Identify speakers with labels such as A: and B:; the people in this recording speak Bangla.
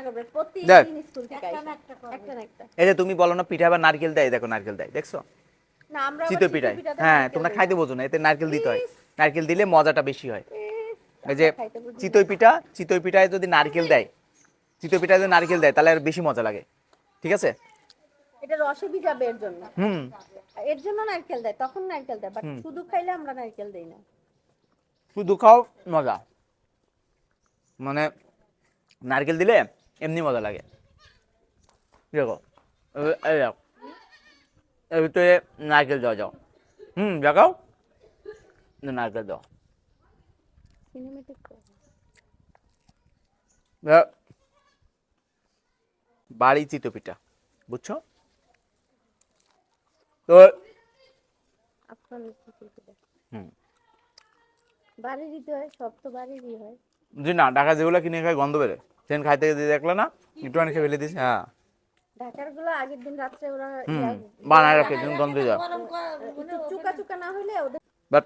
A: করবে প্রতিদিন স্কুল থেকে একটা না একটা।
B: এই যে তুমি বলো না পিঠা আবার নারকেল দেয়, দেখো নারকেল দেয়, দেখছো?
A: না আমরা আবার
B: চিতই পিঠায়,
A: পিঠাতে
B: হ্যাঁ
A: নারকেল
B: তোমরা
A: দিই
B: খাইতে
A: না।
B: বোঝো না, এতে নারকেল দিতে হয়।
A: ইস,
B: নারকেল দিলে মজাটা বেশি হয়।
A: ইস,
B: এই যে
A: আমরা খাইতে বুঝি না।
B: চিতই পিঠায় যদি নারকেল দেয়, চিতই পিঠায় যদি নারকেল দেয় তাহলে আর বেশি মজা লাগে। ঠিক আছে?
A: এটা রসে ভিজাবে এর জন্য।
B: হুম।
A: এর জন্য নারকেল দেয়, তখন নারকেল দেয়, বাট শুধু খাইলে আমরা নারকেল দেই না।
B: শুধু খাও মজা, মানে নারকেল দিলে এমনি মজা লাগে। দেখো এই দেখো, এর ভিতরে নারকেল দেওয়া যাও। দেখাও, নারকেল দাও।
A: সিনেমেটিক তো।
B: বাড়ি চিতই পিঠা, বুঝছো তো?
A: আপনার স্কুল থেকে
B: হুম।
A: বাড়ি দিতে হয়, সব তো বাড়িরই হয়।
B: জি না, ঢাকা যেগুলো কিনে খাই গন্ধ বেরোয়, সেদিন খাইতে গিয়ে দেখলে না, একটু খেয়ে ফেলে দিস। হ্যাঁ,
A: ঢাকার গুলো আগের দিন রাত্রে ওরা
B: বানায় রাখে, গন্ধ যায়।
A: একটু চুকা চুকা না হইলে ওদের
B: বাট